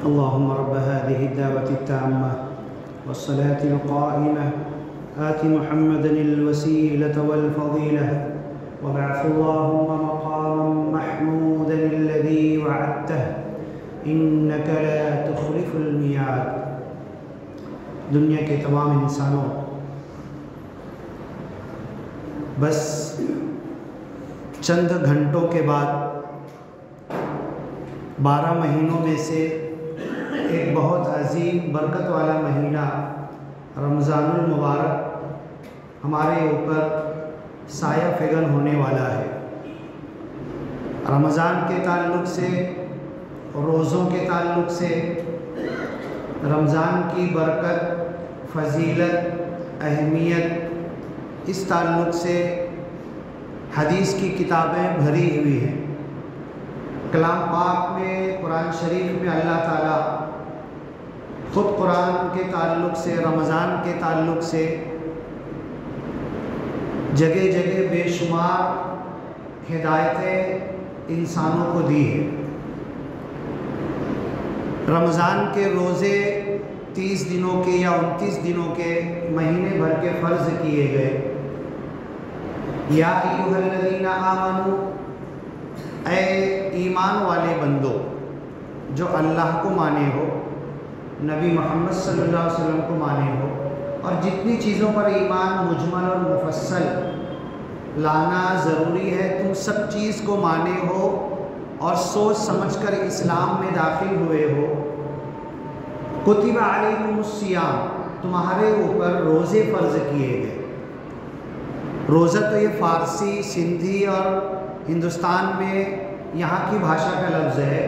اللهم رب هذه الدعوة التامة والصلاة القائمة آت محمدا الوسيلة والفضيلة وابعث اللهم مقاما محمودا الذي وعدته إنك لا تخلف الميعاد۔ دنیا کے تمام انسانوں، بس چند گھنٹوں کے بعد 12 مہینوں میں سے ایک بہت عظیم برکت والا مہینہ رمضان المبارک ہمارے اوپر سایہ فگن ہونے والا ہے۔ رمضان کے تعلق سے، روزوں کے تعلق سے، رمضان کی برکت، فضیلت، اہمیت، اس تعلق سے حدیث کی کتابیں بھری ہوئی ہیں۔ کلام پاک میں، قرآن شریف میں اللہ تعالیٰ خود قرآن کے تعلق سے، رمضان کے تعلق سے جگہ جگہ بے شمار ہدایتیں انسانوں کو دی ہیں۔ رمضان کے روزے 30 دنوں کے یا 29 دنوں کے مہینے بھر کے فرض کیے گئے۔ یا ایھا الذین آمنوا، اے ایمان والے بندو جو اللہ کو مانے ہو، نبی محمد صلی اللہ علیہ وسلم کو مانے ہو، اور جتنی چیزوں پر ایمان مجمل اور مفصل لانا ضروری ہے، تم سب چیز کو مانے ہو اور سوچ سمجھ کر اسلام میں داخل ہوئے ہو۔ کتب علیکم الصیام، تمہارے اوپر روزے فرض کیے گئے۔ روزہ تو یہ فارسی، سندھی اور ہندوستان میں یہاں کی بھاشا کا لفظ ہے،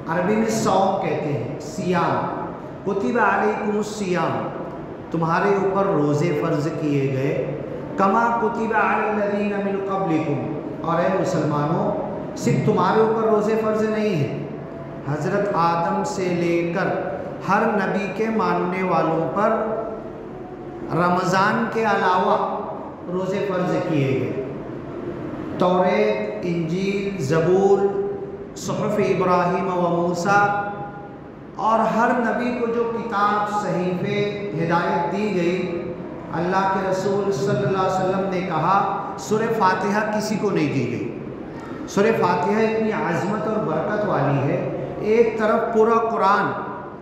عربی میں صوم کہتے ہیں، سیام۔ کتب علیکم الصیام، تمہارے اوپر روزے فرض کیے گئے، کما کتب علی الذین من قبلکم، اور اے مسلمانوں صرف تمہارے اوپر روزے فرض نہیں ہیں، حضرت آدم سے لے کر ہر نبی کے ماننے والوں پر رمضان کے علاوہ روزے فرض کیے گئے۔ توریت، انجیل، زبور، صحف ابراہیم و موسیٰ، اور ہر نبی کو جو کتاب، صحیفے، ہدایت دی گئی، اللہ کے رسول صلی اللہ علیہ وسلم نے کہا سورہ فاتحہ کسی کو نہیں دی گئی۔ سورہ فاتحہ اتنی عظمت اور برکت والی ہے، ایک طرف پورا قرآن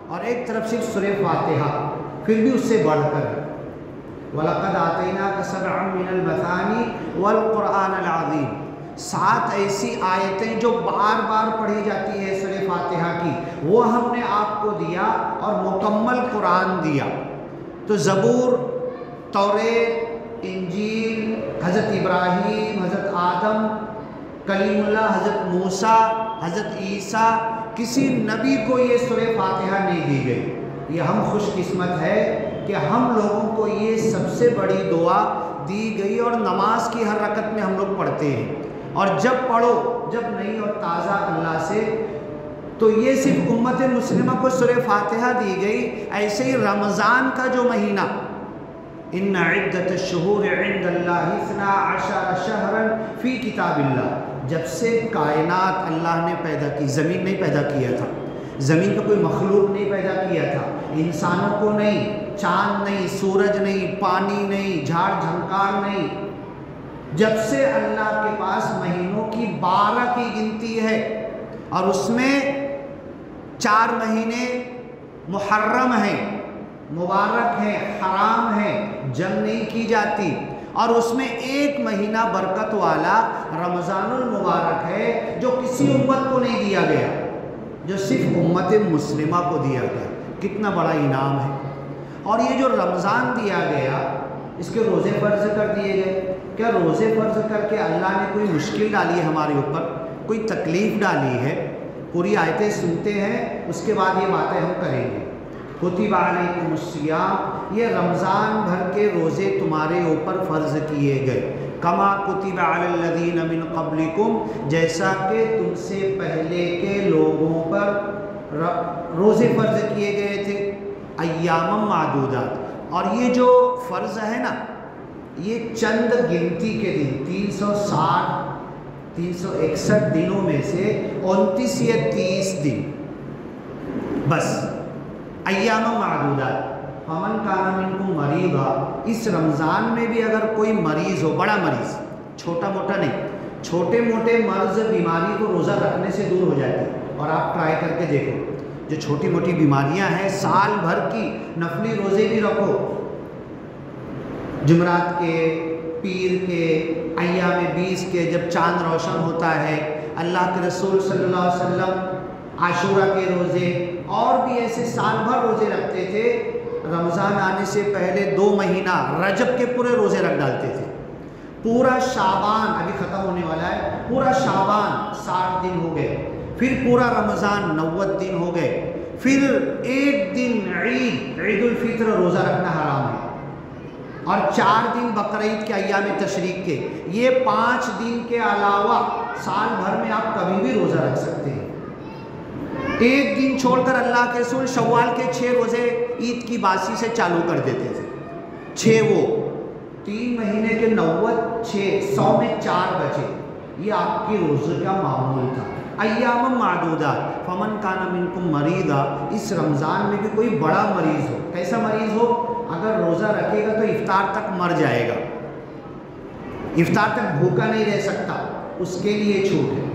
اور ایک طرف صرف سورہ فاتحہ، پھر بھی اس سے بڑھ کر وَلَقَدْ آتَيْنَاكَ سَبْعًا مِنَ الْمَثَانِي وَالْقُرْآنَ الْعَظِيمِ، 7 ایسی آیتیں جو بار بار پڑھی جاتی ہے سورہ فاتحہ کی، وہ ہم نے آپ کو دیا اور مکمل قرآن دیا۔ تو زبور، توریت، انجیل، حضرت ابراہیم، حضرت آدم، کلیم اللہ، حضرت موسیٰ، حضرت عیسیٰ، کسی نبی کو یہ سورہ فاتحہ نہیں دی گئی۔ یہ ہم خوش قسمت ہے کہ ہم لوگوں کو یہ سب سے بڑی دعا دی گئی، اور نماز کی ہر رکعت میں ہم لوگ پڑھتے ہیں، اور جب پڑھو، جب نئی اور تازہ اللہ سے، تو یہ صرف امت مسلمہ کو سورہ فاتحہ دی گئی۔ ایسے ہی رمضان کا جو مہینہ، ان عدت الشہور عند اللہ 12 شہرا فی کتاب اللہ، جب سے کائنات اللہ نے پیدا کی، زمین نہیں پیدا کیا تھا، زمین کا کوئی مخلوق نہیں پیدا کیا تھا، انسانوں کو نہیں، چاند نہیں، سورج نہیں، پانی نہیں، جھاڑ جھنکار نہیں، جب سے اللہ کے پاس مہینوں کی 12 کی گنتی ہے، اور اس میں 4 مہینے محرم ہیں، مبارک ہیں، حرام ہیں، جنگ نہیں کی جاتی، اور اس میں ایک مہینہ برکت والا رمضان المبارک ہے جو کسی امت کو نہیں دیا گیا، جو صرف امت مسلمہ کو دیا گیا۔ کتنا بڑا انعام ہے۔ اور یہ جو رمضان دیا گیا اس کے روزے فرض کر دیے گئے۔ کیا روزے فرض کر کے اللہ نے کوئی مشکل ڈالی ہے ہمارے اوپر، کوئی تکلیف ڈالی ہے؟ پوری آیتیں سنتے ہیں، اس کے بعد یہ باتیں ہم کریں گے۔ کتب علیکم الصیام، یہ رمضان بھر کے روزے تمہارے اوپر فرض کیے گئے۔ کما کتب علی الذین من قبلکم، جیسا کہ تم سے پہلے کے لوگوں پر روزے فرض کیے گئے تھے، ایام معدودات۔ اور یہ جو فرض ہے نا، یہ چند گنتی کے دن، 361 دنوں میں سے 29 یا 30 دن بس، ایام معدودات۔ فمن کان منکم مریضا، اس رمضان میں بھی اگر کوئی مریض ہو، بڑا مریض، چھوٹا موٹا نہیں، چھوٹے موٹے مرض بیماری کو روزہ رکھنے سے دور ہو جاتی ہے۔ اور آپ ٹرائی کر کے دیکھو، جو چھوٹی موٹی بیماریاں ہیں سال بھر کی نفلی روزے بھی رکھو، جمعرات کے، پیر کے، ایام 20 کے، جب چاند روشن ہوتا ہے، اللہ کے رسول صلی اللہ علیہ وسلم عاشورہ کے روزے، اور بھی ایسے سال بھر روزے رکھتے تھے۔ رمضان آنے سے پہلے 2 مہینہ رجب کے پورے روزے رکھ ڈالتے تھے۔ پورا شعبان ابھی ختم ہونے والا ہے، پورا شعبان 60 دن ہو گئے، پھر پورا رمضان 90 دن ہو گئے، پھر ایک دن عید الفطر روزہ رکھنا حرام ہے، اور 4 دن بقرعید کے ایام تشریق کے۔ یہ 5 دن کے علاوہ سال بھر میں آپ کبھی بھی روزہ رکھ سکتے ہیں۔ ایک دن چھوڑ کر اللہ کے رسول شوال کے 6 روزے عید کی باسی سے چالو کر دیتے تھے، 6 وہ 3 مہینے کے 90، 6 100 میں 4 بچے، یہ آپ کی روزے کا معمول تھا۔ ایام معدودات، فمن کان منکم مریضا، اس رمضان میں بھی کوئی بڑا مریض ہو، کیسا مریض ہو؟ اگر روزہ رکھے گا تو افطار تک مر جائے گا، افطار تک بھوکا نہیں رہ سکتا، اس کے لیے چھوٹ ہے۔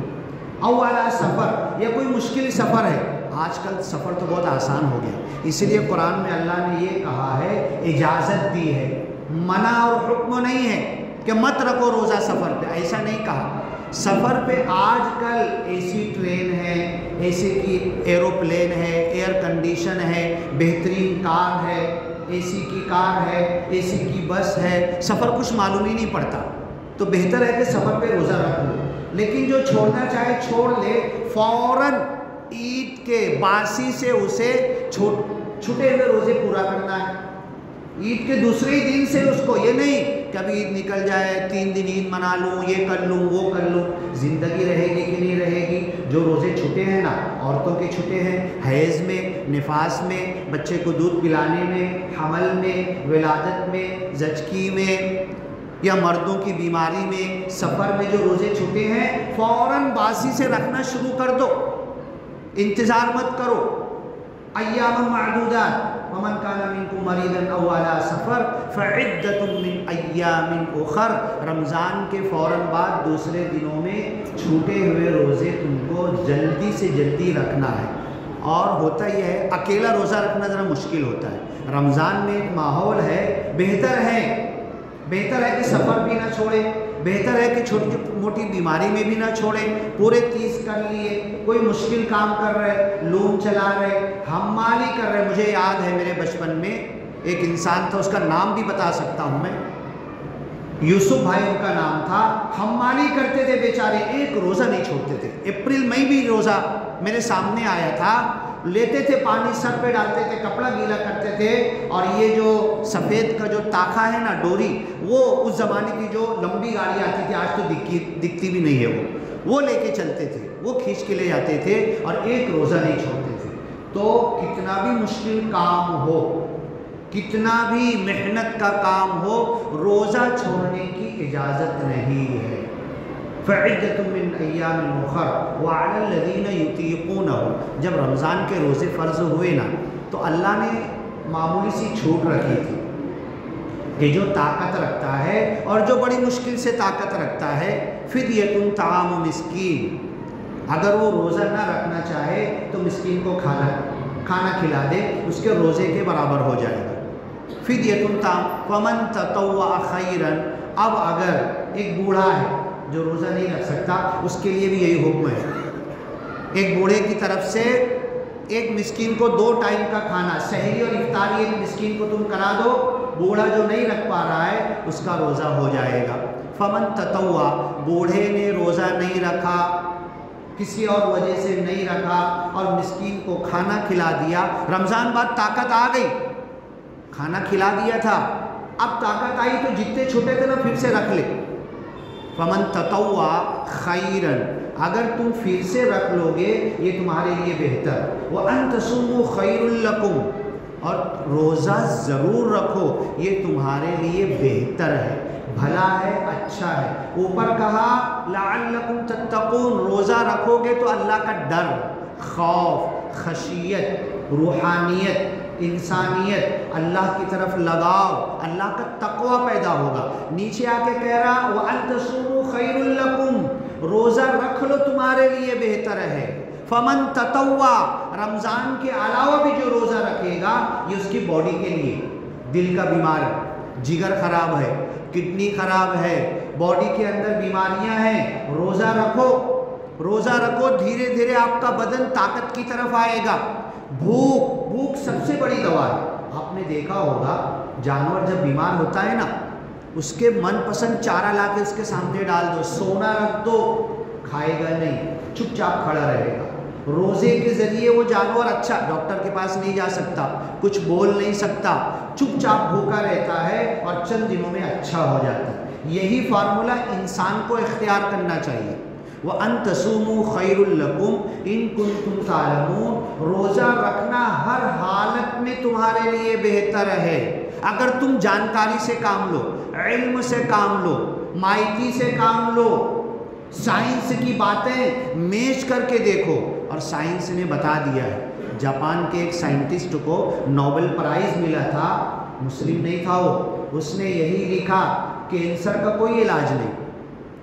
او علی سفر، یا کوئی مشکل سفر ہے، آج کل سفر تو بہت آسان ہو گیا، اس لیے قرآن میں اللہ نے یہ کہا ہے، اجازت دی ہے، منع اور حکم نہیں ہے کہ مت رکھو روزہ سفر پہ، ایسا نہیں کہا۔ سفر پہ آج کل اے سی ٹرین ہے، اے سی کی ایروپلین ہے، ایئر کنڈیشن ہے، بہترین کار ہے، اے سی کی کار ہے، اے سی کی بس ہے، سفر کچھ معلوم ہی نہیں پڑتا، تو بہتر ہے کہ سفر پہ روزہ رکھ لو۔ لیکن جو چھوڑنا چاہے چھوڑ لے، فوراً عید کے باسی سے اسے چھٹے ہوئے روزے پورا کرنا ہے۔ عید کے دوسرے ہی دن سے اس کو، یہ نہیں کبھی عید نکل جائے 3 دن عید منا لوں، یہ کر لوں وہ کر لوں، زندگی رہے گی کہ نہیں رہے گی۔ جو روزے چھٹے ہیں نا، عورتوں کے چھٹے ہیں حیض میں، نفاس میں، بچے کو دودھ پلانے میں، حمل میں، ولادت میں، زچگی میں، یا مردوں کی بیماری میں، سفر میں جو روزے چھٹے ہیں فوراً باسی سے رکھنا شروع کر دو، انتظار مت کرو۔ ایام معدودات، ومن کان منکم مریضا او علی سفر فعدۃ من ایام اخر، رمضان کے فوراً بعد دوسرے دنوں میں چھوٹے ہوئے روزے تم کو جلدی سے جلدی رکھنا ہے۔ اور ہوتا یہ ہے، اکیلا روزہ رکھنا ذرا مشکل ہوتا ہے، رمضان میں ایک ماحول ہے، بہتر ہے کہ سفر بھی نہ چھوڑے، بہتر ہے کہ چھوٹی موٹی بیماری میں بھی نہ چھوڑے، پورے 30 کر لیے، کوئی مشکل کام کر رہے، لون چلا رہے، حمالی کر رہے۔ مجھے یاد ہے میرے بچپن میں ایک انسان تھا، اس کا نام بھی بتا سکتا ہوں میں، یوسف بھائی ان کا نام تھا، حمالی کرتے تھے بیچارے، ایک روزہ نہیں چھوڑتے تھے۔ اپریل مئی بھی روزہ میرے سامنے آیا تھا، لیتے تھے پانی سر پہ ڈالتے تھے، کپڑا گیلا کرتے تھے، اور یہ جو سفید کا جو تاخا ہے نا، ڈوری، وہ اس زمانے کی جو لمبی گاڑی آتی تھی، آج تو دکھتی بھی نہیں ہے، وہ لے کے چلتے تھے، وہ کھینچ کے لے جاتے تھے، اور ایک روزہ نہیں چھوڑتے تھے۔ تو کتنا بھی مشکل کام ہو، کتنا بھی محنت کا کام ہو، روزہ چھوڑنے کی اجازت نہیں ہے۔ فعدۃ من ایام اخر وعلی الذین یطیقونہ، جب رمضان کے روزے فرض ہوئے نا تو اللہ نے معمولی سی چھوٹ رکھی تھی کہ جو طاقت رکھتا ہے اور جو بڑی مشکل سے طاقت رکھتا ہے، فدیۃ طعام مسکین، اگر وہ روزہ نہ رکھنا چاہے تو مسکین کو کھانا کھلا دے، اس کے روزے کے برابر ہو جائے گا۔ فدیۃ طعام فمن تطوع خیرا. اب اگر ایک بوڑھا ہے جو روزہ نہیں رکھ سکتا، اس کے لیے بھی یہی حکم ہے. ایک بوڑھے کی طرف سے ایک مسکین کو 2 ٹائم کا کھانا، سحری اور افطاری، ایک مسکین کو تم کرا دو. بوڑھا جو نہیں رکھ پا رہا ہے اس کا روزہ ہو جائے گا. فمن تطوع، بوڑھے نے روزہ نہیں رکھا، کسی اور وجہ سے نہیں رکھا اور مسکین کو کھانا کھلا دیا. رمضان بعد طاقت آ گئی، کھانا کھلا دیا تھا، اب طاقت آئی تو جتنے چھوٹے تھے نا پھر سے رکھ لے. فمن تطوع خیرا، اگر تم پھر سے رکھ لو گے یہ تمہارے لیے بہتر. وَأَن تَصُومُوا خَيْرٌ لَكُمْ، اور روزہ ضرور رکھو یہ تمہارے لیے بہتر ہے، بھلا ہے، اچھا ہے. اوپر کہا لَعَلَّكُمْ تَتَّقُونَ، روزہ رکھو گے تو اللہ کا ڈر، خوف، خشیت، روحانیت، انسانیت، اللہ کی طرف لگاؤ، اللہ کا تقوی پیدا ہوگا. نیچے آ کے کہہ رہا وَأَن تَصُومُوا خَيْرٌ لَكُمْ، روزہ رکھ لو تمہارے لیے بہتر ہے. فمن تطوع، رمضان کے علاوہ بھی جو روزہ رکھے گا یہ اس کی باڈی کے لیے، دل کا بیمار ہے، جگر خراب ہے، کڈنی خراب ہے، باڈی کے اندر بیماریاں ہیں، روزہ رکھو. روزہ رکھو، دھیرے دھیرے آپ کا بدن طاقت کی طرف آئے گا. بھوک سب سے بڑی دوا ہے. آپ نے دیکھا ہوگا جانور جب بیمار ہوتا ہے نا، اس کے من پسند چارہ لا کے اس کے سامنے ڈال دو، سونا رکھ دو، کھائے گا نہیں، چپ چاپ کھڑا رہے گا. روزے کے ذریعے وہ جانور اچھا، ڈاکٹر کے پاس نہیں جا سکتا، کچھ بول نہیں سکتا، چپ چاپ بھوکا رہتا ہے اور چند دنوں میں اچھا ہو جاتا ہے. یہی فارمولہ انسان کو اختیار کرنا چاہیے. وَأَن تَصُومُوا خَيْرٌ لَكُمْ إِن كُنتُمْ تَعْلَمُونَ، روزہ رکھنا ہر حالت میں تمہارے لیے بہتر ہے. اگر تم جانکاری سے کام لو، علم سے کام لو، مائٹی سے کام لو، سائنس کی باتیں میچ کر کے دیکھو. اور سائنس نے بتا دیا ہے، جاپان کے ایک سائنٹسٹ کو نوبل پرائز ملا تھا، مسلم نہیں تھا وہ، اس نے یہی لکھا کینسر کا کوئی علاج نہیں،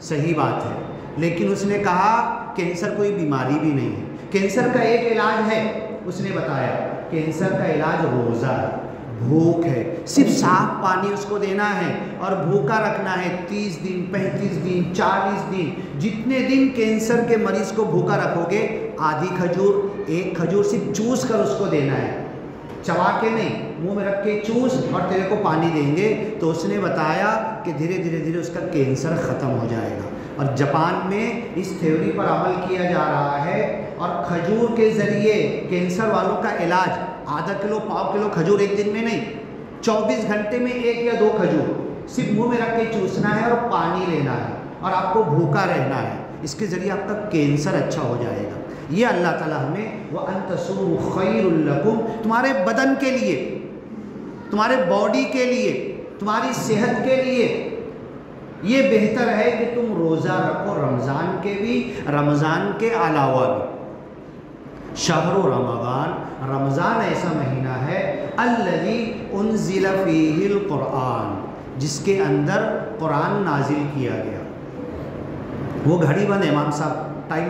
صحیح بات ہے، لیکن اس نے کہا کینسر کوئی بیماری بھی نہیں ہے، کینسر کا ایک علاج ہے. اس نے بتایا کینسر کا علاج روزہ ہے، بھوک ہے، صرف صاف پانی اس کو دینا ہے اور بھوکا رکھنا ہے 30 دن 35 دن 40 دن. جتنے دن کینسر کے مریض کو بھوکا رکھو گے، آدھی کھجور، ایک کھجور صرف چوس کر اس کو دینا ہے، چبا کے نہیں، منہ میں رکھ کے چوس اور تیرے کو پانی دیں گے. تو اس نے بتایا کہ دھیرے دھیرے اس کا کینسر ختم ہو جائے گا. اور جاپان میں اس تھیوری پر عمل کیا جا رہا ہے اور کھجور کے ذریعے کینسر والوں کا علاج، آدھا کلو پاؤ کلو کھجور ایک دن میں نہیں، 24 گھنٹے میں 1 یا 2 کھجور صرف منہ میں رکھ کے چوسنا ہے اور پانی لینا ہے اور آپ کو بھوکا رہنا ہے. اس کے ذریعے آپ کا کینسر اچھا ہو جائے گا. یہ اللہ تعالیٰ ہمیں وَأَن تَصُومُوا خَيْرٌ لَكُمْ، تمہارے بدن کے لیے، تمہارے باڈی کے لیے، تمہاری صحت کے لیے یہ بہتر ہے کہ تم روزہ رکھو، رمضان کے بھی، رمضان کے علاوہ بھی. شہر رمضان، رمضان ایسا مہینہ ہے الذی انزل فیہ القرآن، جس کے اندر قرآن نازل کیا گیا. وہ گھڑی بند امام صاحب، ٹائم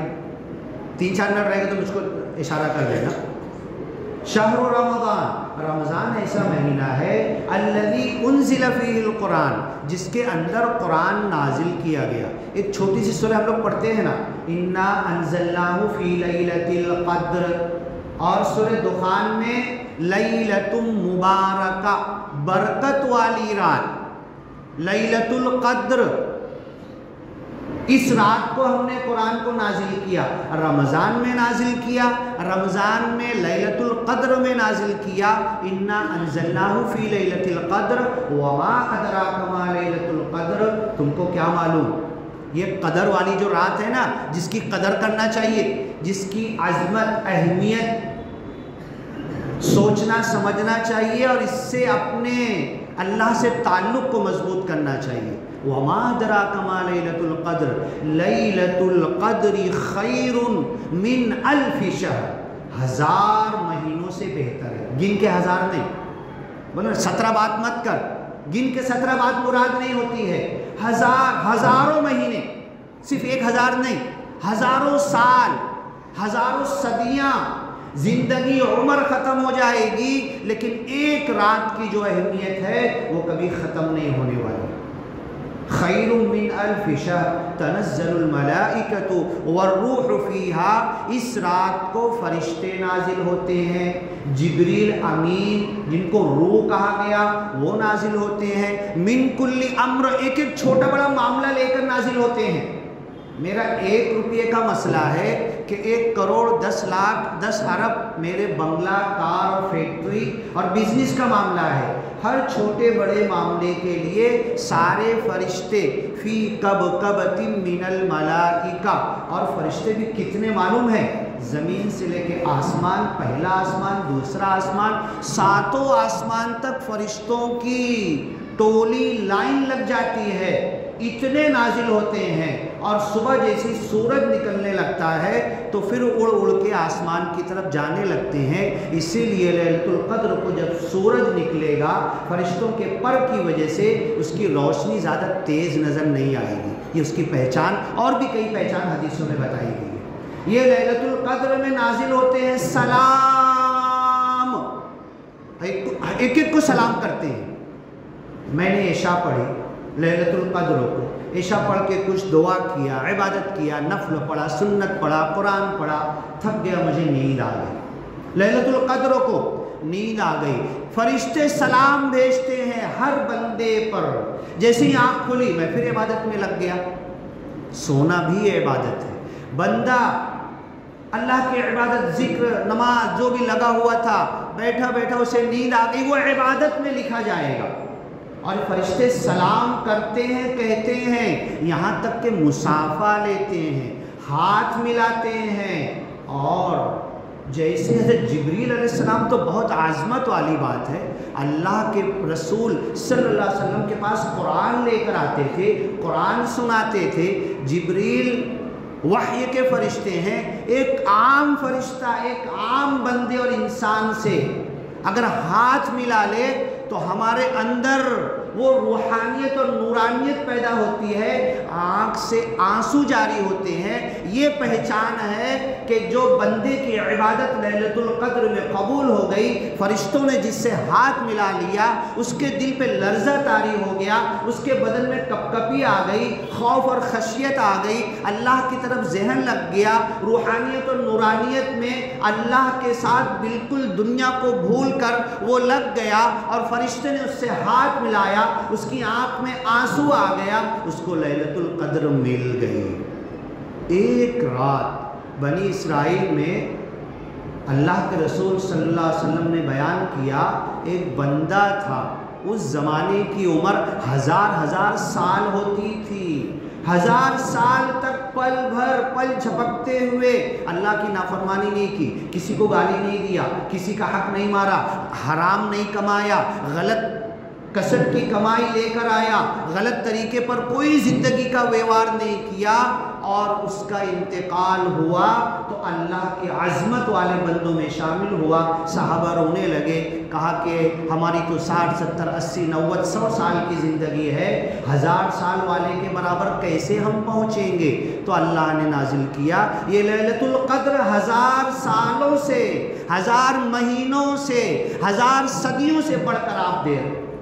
3-4 منٹ رہے گا تو مجھ کو اشارہ کر دینا. شہر رمضان، رمضان ایسا مہینہ ہے الذی انزل فیہ القرآن، جس کے اندر قرآن نازل کیا گیا. ایک چھوٹی سی سورہ ہم لوگ پڑھتے ہیں نا، انا انزلناہ فی لیلۃ القدر، اور سورہ دخان میں لیلۃ مبارکہ، برکت والی رات، لیلۃ القدر، اس رات کو ہم نے قرآن کو نازل کیا، رمضان میں نازل کیا، رمضان میں لیلۃ القدر میں نازل کیا. انا انزلناہ فی لیلۃ القدر وما ادراک ما لیلۃ القدر، تم کو کیا معلوم یہ قدر والی جو رات ہے نا، جس کی قدر کرنا چاہیے، جس کی عظمت، اہمیت سوچنا سمجھنا چاہیے اور اس سے اپنے اللہ سے تعلق کو مضبوط کرنا چاہیے. وما ادراک ما لیلۃ القدر، لیلۃ القدر خیر من 1000 شہر، 1000 مہینوں سے بہتر ہے. گن کے 1000 نہیں، بولے 17 بات مت کر، گن کے 17 بات مراد نہیں ہوتی ہے. ہزاروں مہینے، صرف 1000 نہیں، ہزاروں سال، ہزاروں صدیاں، زندگی عمر ختم ہو جائے گی، لیکن ایک رات کی جو اہمیت ہے وہ کبھی ختم نہیں ہونے والی۔ خیر من الف شہر تنزل الملائکۃ والروح فیہا، اس رات کو فرشتے نازل ہوتے ہیں، جبریل امین جن کو روح کہا گیا وہ نازل ہوتے ہیں، من کل امر، ایک ایک چھوٹا بڑا معاملہ لے کر نازل ہوتے ہیں۔ میرا 1 روپے کا مسئلہ ہے کہ 1 کروڑ 10 لاکھ 10 ارب میرے بنگلہ، کار اور فیکٹری اور بزنس کا معاملہ ہے، ہر چھوٹے بڑے معاملے کے لیے سارے فرشتے فی کبکبۃ من الملائکہ، اور فرشتے بھی کتنے معلوم ہیں؟ زمین سے لے کے آسمان، پہلا آسمان، دوسرا آسمان، 7 آسمان تک فرشتوں کی ٹولی لائن لگ جاتی ہے، اتنے نازل ہوتے ہیں۔ اور صبح جیسی سورج نکلنے لگتا ہے تو پھر اڑ اڑ کے آسمان کی طرف جانے لگتے ہیں۔ اسی لیے لیلۃ القدر کو جب سورج نکلے گا فرشتوں کے پر کی وجہ سے اس کی روشنی زیادہ تیز نظر نہیں آئے گی، یہ اس کی پہچان، اور بھی کئی پہچان حدیثوں میں بتائی گئی ہے۔ یہ لیلۃ القدر میں نازل ہوتے ہیں، سلام، ایک ایک کو سلام کرتے ہیں۔ میں نے عشاء پڑھی لیلۃ القدر کو، عشاء پڑھ کے کچھ دعا کیا، عبادت کیا، نفل پڑھا، سنت پڑھا، قرآن پڑھا، تھک گیا، مجھے نیند آ گئی۔ لیلۃ القدر کو نیند آ گئی، فرشتے سلام بھیجتے ہیں ہر بندے پر، جیسے ہی آنکھ کھلی میں پھر عبادت میں لگ گیا۔ سونا بھی عبادت ہے، بندہ اللہ کی عبادت، ذکر، نماز جو بھی لگا ہوا تھا، بیٹھا بیٹھا اسے نیند آ گئی، وہ عبادت میں لکھا جائے گا۔ اور فرشتے سلام کرتے ہیں، کہتے ہیں، یہاں تک کہ مصافحہ لیتے ہیں، ہاتھ ملاتے ہیں۔ اور جیسے حضرت جبریل علیہ السلام تو بہت عظمت والی بات ہے، اللہ کے رسول صلی اللہ علیہ وسلم کے پاس قرآن لے کر آتے تھے، قرآن سناتے تھے۔ جبریل وحی کے فرشتے ہیں، ایک عام فرشتہ ایک عام بندے اور انسان سے اگر ہاتھ ملا لے تو ہمارے اندر وہ روحانیت اور نورانیت پیدا ہوتی ہے، آنکھ سے آنسو جاری ہوتے ہیں۔ یہ پہچان ہے کہ جو بندے کی عبادت لیلۃ القدر میں قبول ہو گئی، فرشتوں نے جس سے ہاتھ ملا لیا اس کے دل پہ لرزہ طاری ہو گیا، اس کے بدن میں کپکپی آ گئی، خوف اور خشیت آ گئی، اللہ کی طرف ذہن لگ گیا، روحانیت اور نورانیت میں اللہ کے ساتھ بالکل دنیا کو بھول کر وہ لگ گیا، اور فرشتے نے اس سے ہاتھ ملایا، اس کی آنکھ میں آنسو آ گیا، اس کو لیلۃ القدر مل گئی۔ ایک رات بنی اسرائیل میں اللہ کے رسول صلی اللہ علیہ وسلم نے بیان کیا، ایک بندہ تھا، اس زمانے کی عمر 1000 سال ہوتی تھی، 1000 سال تک پل بھر پل جھپکتے ہوئے اللہ کی نافرمانی نہیں کی، کسی کو گالی نہیں دیا، کسی کا حق نہیں مارا، حرام نہیں کمایا، غلط کسب کی کمائی لے کر آیا، غلط طریقے پر کوئی زندگی کا ویوہار نہیں کیا، اور اس کا انتقال ہوا تو اللہ کی عظمت والے بندوں میں شامل ہوا۔ صحابہ رونے لگے، کہا کہ ہماری تو 60 70 80 90 100 سال کی زندگی ہے، 1000 سال والے کے برابر کیسے ہم پہنچیں گے؟ تو اللہ نے نازل کیا یہ لیلۃ القدر 1000 سالوں سے، 1000 مہینوں سے، 1000 صدیوں سے بڑھ کر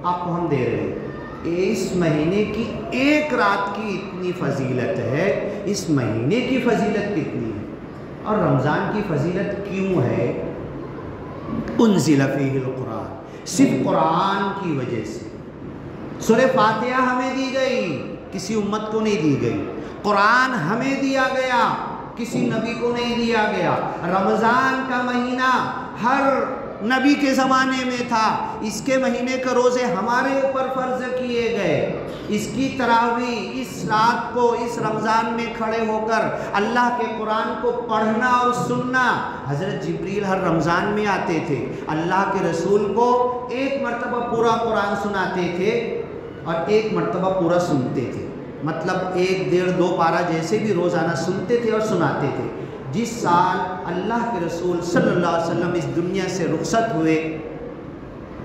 آپ کو ہم دے رہے ہیں۔ اس مہینے کی ایک رات کی اتنی فضیلت ہے، اس مہینے کی فضیلت کتنی ہے، اور رمضان کی فضیلت کیوں ہے؟ انزل فیہ القرآن، صرف قرآن کی وجہ سے۔ سورہ فاتحہ ہمیں دی گئی، کسی امت کو نہیں دی گئی، قرآن ہمیں دیا گیا، کسی نبی کو نہیں دیا گیا۔ رمضان کا مہینہ ہر نبی کے زمانے میں تھا، اس کے مہینے کے روزے ہمارے اوپر فرض کیے گئے، اس کی تراویح اس رات کو اس رمضان میں کھڑے ہو کر اللہ کے قرآن کو پڑھنا اور سننا۔ حضرت جبریل ہر رمضان میں آتے تھے، اللہ کے رسول کو ایک مرتبہ پورا قرآن سناتے تھے اور ایک مرتبہ پورا سنتے تھے، مطلب 1 1.5 2 پارہ جیسے بھی روزانہ سنتے تھے اور سناتے تھے۔ جس سال اللہ کے رسول صلی اللہ علیہ وسلم اس دنیا سے رخصت ہوئے،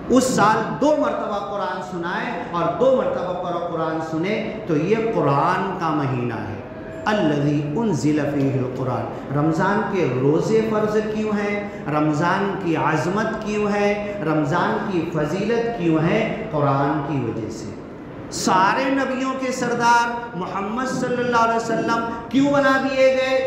اس سال 2 مرتبہ قرآن سنائے اور 2 مرتبہ قرآن سنے، تو یہ قرآن کا مہینہ ہے۔ الذی انزل فیہ القرآن، رمضان کے روزے فرض کیوں ہیں، رمضان کی عظمت کیوں ہے، رمضان کی فضیلت کیوں ہے؟ قرآن کی وجہ سے۔ سارے نبیوں کے سردار محمد صلی اللہ علیہ وسلم کیوں بنا دیے گئے؟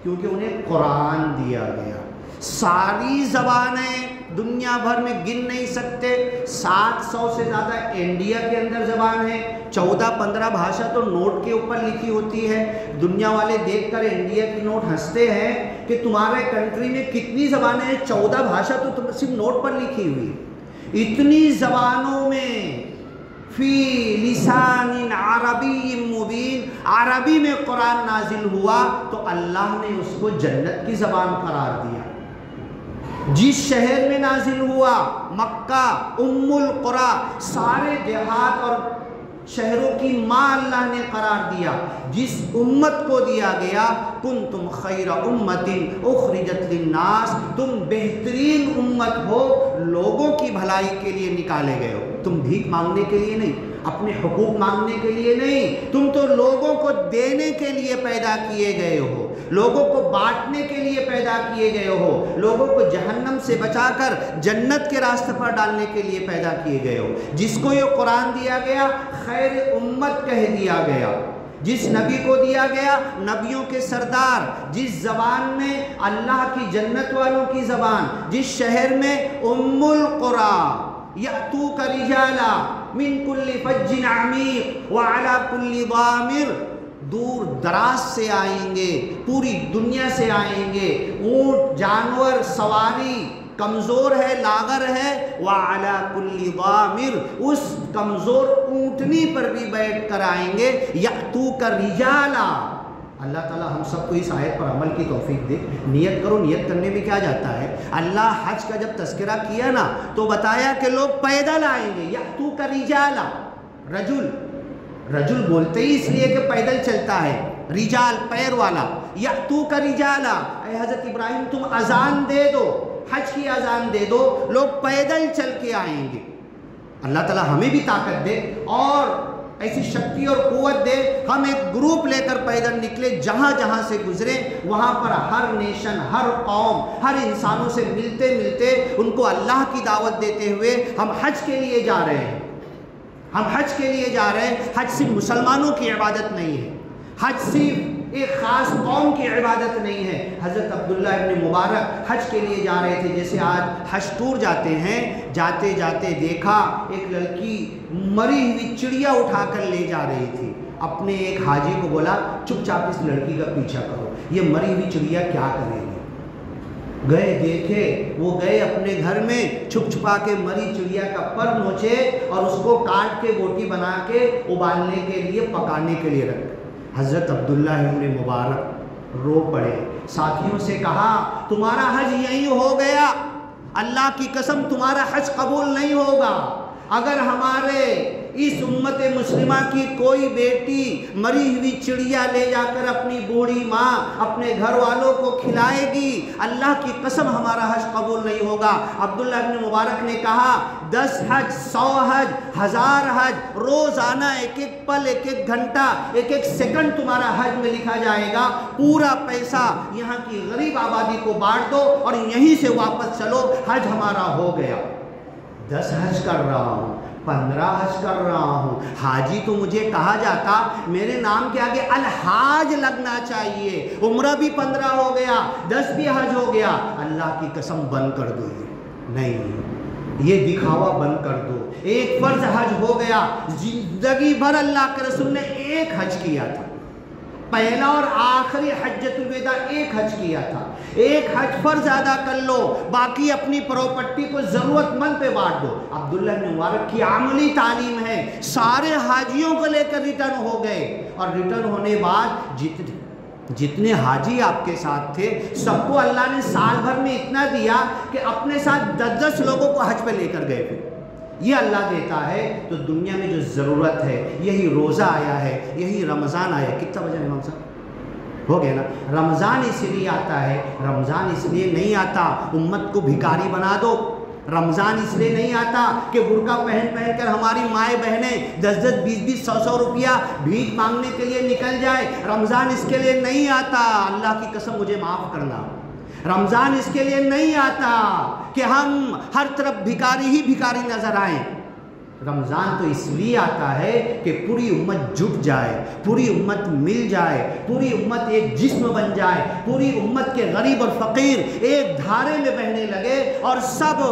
کیونکہ انہیں قرآن دیا گیا۔ ساری زبانیں دنیا بھر میں گن نہیں سکتے، 700 سے زیادہ انڈیا کے اندر زبان ہے، 14-15 بھاشا تو نوٹ کے اوپر لکھی ہوتی ہے۔ دنیا والے دیکھ کر انڈیا کی نوٹ ہنستے ہیں کہ تمہارے کنٹری میں کتنی زبانیں ہیں، 14 بھاشا تو صرف نوٹ پر لکھی ہوئی۔ اتنی زبانوں میں فی لسان عربی مبین، عربی میں قرآن نازل ہوا تو اللہ نے اس کو جنت کی زبان قرار دیا۔ جس شہر میں نازل ہوا، مکہ ام القریٰ، سارے دیہات اور شہروں کی ماں اللہ نے قرار دیا۔ جس امت کو دیا گیا کنتم خیر امت اخرجت للناس، تم بہترین امت ہو، لوگوں کی بھلائی کے لیے نکالے گئے ہو۔ تم بھیک مانگنے کے لیے نہیں، اپنے حقوق مانگنے کے لیے نہیں، تم تو لوگوں کو دینے کے لیے پیدا کیے گئے ہو، لوگوں کو بانٹنے کے لیے پیدا کیے گئے ہو، لوگوں کو جہنم سے بچا کر جنت کے راستے پر ڈالنے کے لیے پیدا کیے گئے ہو۔ جس کو یہ قرآن دیا گیا خیر امت کہہ دیا گیا۔ جس نبی کو دیا گیا نبیوں کے سردار، جس زبان میں اللہ کی جنت والوں کی زبان، جس شہر میں ام القریٰ، یأتوک رجالا من کل فج عمیق وعلی کل ضامر، دور دراز سے آئیں گے، پوری دنیا سے آئیں گے، اونٹ جانور سواری کمزور ہے، لاغر ہے، وعلی کل ضامر، اس کمزور اونٹنی پر بھی بیٹھ کر آئیں گے، یأتوک رجالا۔ اللہ تعالی ہم سب کو اس آیت پر عمل کی توفیق دے۔ نیت کرو، نیت کرنے میں کیا جاتا ہے؟ اللہ حج کا جب تذکرہ کیا نا تو بتایا کہ لوگ پیدل آئیں گے، یأتوک رجالا، رجل بولتے ہی اس لیے کہ پیدل چلتا ہے، رجال پیر والا، یأتوک رجالا، اے حضرت ابراہیم تم اذان دے دو، حج کی اذان دے دو، لوگ پیدل چل کے آئیں گے۔ اللہ تعالی ہمیں بھی طاقت دے اور ایسی شکتی اور قوت دے، ہم ایک گروپ لے کر پیدل نکلے، جہاں جہاں سے گزرے وہاں پر ہر نیشن، ہر قوم، ہر انسانوں سے ملتے ملتے ان کو اللہ کی دعوت دیتے ہوئے ہم حج کے لیے جا رہے ہیں۔ ہم حج کے لیے جا رہے ہیں۔ حج صرف مسلمانوں کی عبادت نہیں ہے، حج صرف ایک خاص قوم کی عبادت نہیں ہے۔ حضرت عبداللہ ابن مبارک حج کے لیے جا رہے تھے، جیسے آج حج ٹور جاتے ہیں، جاتے جاتے دیکھا ایک لڑکی مری ہوئی چڑیا اٹھا کر لے جا رہی تھی۔ اپنے ایک حاجی کو بولا چپ چاپ اس لڑکی کا پیچھا کرو، یہ مری ہوئی چڑیا کیا کرے گی؟ گئے دیکھے، وہ گئے اپنے گھر میں چھپ چھپا کے مری چڑیا کا پر نوچے اور اس کو کاٹ کے بوٹی بنا کے ابالنے کے لیے، پکانے کے لیے رکھے۔ حضرت عبداللہ ابن مبارک رو پڑے، ساتھیوں سے کہا تمہارا حج یہی ہو گیا، اللہ کی قسم تمہارا حج قبول نہیں ہوگا اگر ہمارے اس امت مسلمہ کی کوئی بیٹی مری ہوئی چڑیا لے جا کر اپنی بوڑھی ماں، اپنے گھر والوں کو کھلائے گی، اللہ کی قسم ہمارا حج قبول نہیں ہوگا۔ عبداللہ ابن مبارک نے کہا 10 حج، 100 حج، 1000 حج، روزانہ ایک ایک پل، ایک ایک گھنٹہ، ایک ایک سیکنڈ تمہارا حج میں لکھا جائے گا، پورا پیسہ یہاں کی غریب آبادی کو بانٹ دو اور یہیں سے واپس چلو، حج ہمارا ہو گیا۔ 10 حج کر رہا ہوں، 15 حج کر رہا ہوں، حاجی تو مجھے کہا جاتا، میرے نام کے آگے الحاج لگنا چاہیے، عمرہ بھی 15 ہو گیا، 10 بھی حج ہو گیا۔ اللہ کی قسم بند کر دو، نہیں، یہ دکھاوا بند کر دو۔ ایک فرض حج ہو گیا، زندگی بھر اللہ کے رسول نے ایک حج کیا تھا، پہلا اور آخری حجۃ الوداع ایک حج کیا تھا۔ ایک حج فرض ادا کر لو، باقی اپنی پراپرٹی کو ضرورت مند پہ بانٹ دو۔ عبداللہ بن مبارک کی عملی تعلیم ہے، سارے حاجیوں کو لے کر ریٹرن ہو گئے، اور ریٹرن ہونے بعد جتنے حاجی آپ کے ساتھ تھے سب کو اللہ نے سال بھر میں اتنا دیا کہ اپنے ساتھ 10-10 لوگوں کو حج پہ لے کر گئے تھے۔ یہ اللہ دیتا ہے، تو دنیا میں جو ضرورت ہے، یہی روزہ آیا ہے، یہی رمضان آیا ہے۔ کتنا بجے امام صاحب ہو گیا نا؟ رمضان اس لیے آتا ہے، رمضان اس لیے نہیں آتا امت کو بھکاری بنا دو، رمضان اس لیے نہیں آتا کہ برقع پہن کر ہماری مائیں بہنیں 10-10 20-20 100 روپیہ بھیک مانگنے کے لیے نکل جائے. رمضان اس کے لیے نہیں آتا، اللہ کی قسم مجھے معاف کرنا، رمضان اس کے لیے نہیں آتا کہ ہم ہر طرف بھکاری ہی بھکاری نظر آئیں. رمضان تو اس لیے آتا ہے کہ پوری امت جٹ جائے، پوری امت مل جائے، پوری امت ایک جسم بن جائے، پوری امت کے غریب اور فقیر ایک دھارے میں بہنے لگے اور سب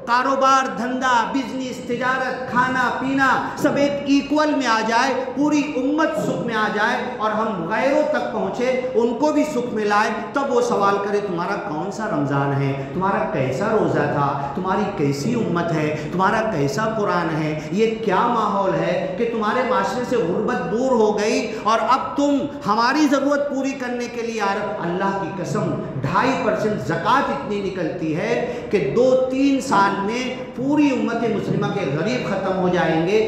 کاروبار، دھندا، بزنس، تجارت، کھانا پینا سب ایک ایکول میں آ جائے، پوری امت سکھ میں آ جائے اور ہم غیروں تک پہنچے، ان کو بھی سکھ میں لائے. تب وہ سوال کرے تمہارا کون سا رمضان ہے، تمہارا کیسا روزہ تھا، تمہاری کیسی امت ہے، تمہارا کیسا قرآن ہے، یہ کیا ماحول ہے کہ تمہارے معاشرے سے غربت دور ہو گئی اور اب تم ہماری ضرورت پوری کرنے کے لیے آ رہے. اللہ کی قسم 2.5% زکوٰۃ اتنی نکلتی ہے کہ 2-3 سال میں پوری امت مسلمہ کے غریب ختم ہو جائیں گے.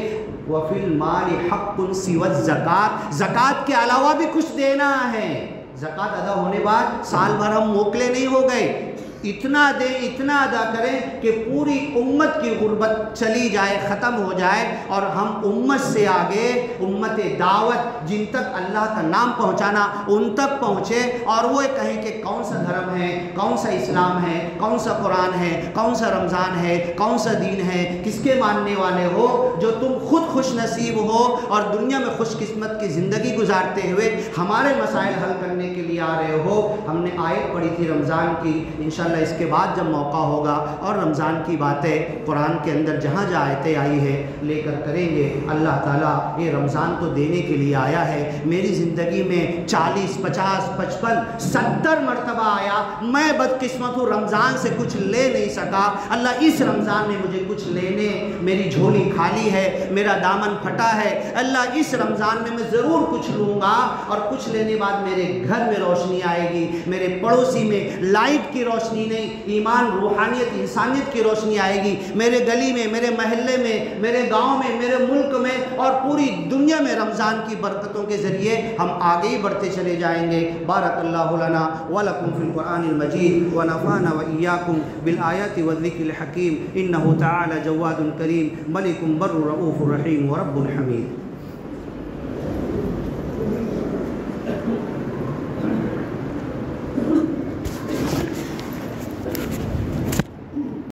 وَفِي الْمَالِ حَقٌّ سِوَى الزَّكَاةِ، زکوٰۃ کے علاوہ بھی کچھ دینا ہے. زکوٰۃ ادا ہونے بعد سال بھر ہم موکلے نہیں ہو گئے، اتنا دیں، اتنا ادا کریں کہ پوری امت کی غربت چلی جائے، ختم ہو جائے اور ہم امت سے آگے امت دعوت جن تک اللہ کا نام پہنچانا ان تک پہنچے اور وہ کہیں کہ کون سا دھرم ہے، کون سا اسلام ہے، کون سا قرآن ہے، کون سا رمضان ہے، کون سا دین ہے، کس کے ماننے والے ہو، جو تم خود خوش نصیب ہو اور دنیا میں خوش قسمت کی زندگی گزارتے ہوئے ہمارے مسائل حل کرنے کے لیے آ رہے ہو. ہم نے آیت پڑھی تھی رمضان کی، انشاءاللہ اس کے بعد جب موقع ہوگا اور رمضان کی باتیں قرآن کے اندر جہاں جہاں آیتیں آئی ہے لے کر کریں گے. اللہ تعالیٰ یہ رمضان تو دینے کے لیے آیا ہے، میری زندگی میں 40 50 55 70 مرتبہ آیا، میں بدقسمت ہوں رمضان سے کچھ لے نہیں سکا. اللہ اس رمضان میں مجھے کچھ لینے، میری جھولی خالی ہے، میرا دامن پھٹا ہے. اللہ اس رمضان میں ضرور کچھ لوں گا اور کچھ لینے بعد میرے گھر میں روشنی آئے گی، میرے پڑوسی میں لائٹ کی روشنی نہیں، ایمان، روحانیت، انسانیت کی روشنی آئے گی. میرے گلی میں، میرے محلے میں، میرے گاؤں میں، میرے ملک میں اور پوری دنیا میں رمضان کی برکتوں کے ذریعے ہم آگے ہی بڑھتے چلے جائیں گے. بارک اللہ لنا ولکم فی القرآن المجید ونفعنا وإیاکم بالآیات والذکر الحکیم. انہ تعالی جواد کریم ملک بر رؤوف رحیم ورب حمید.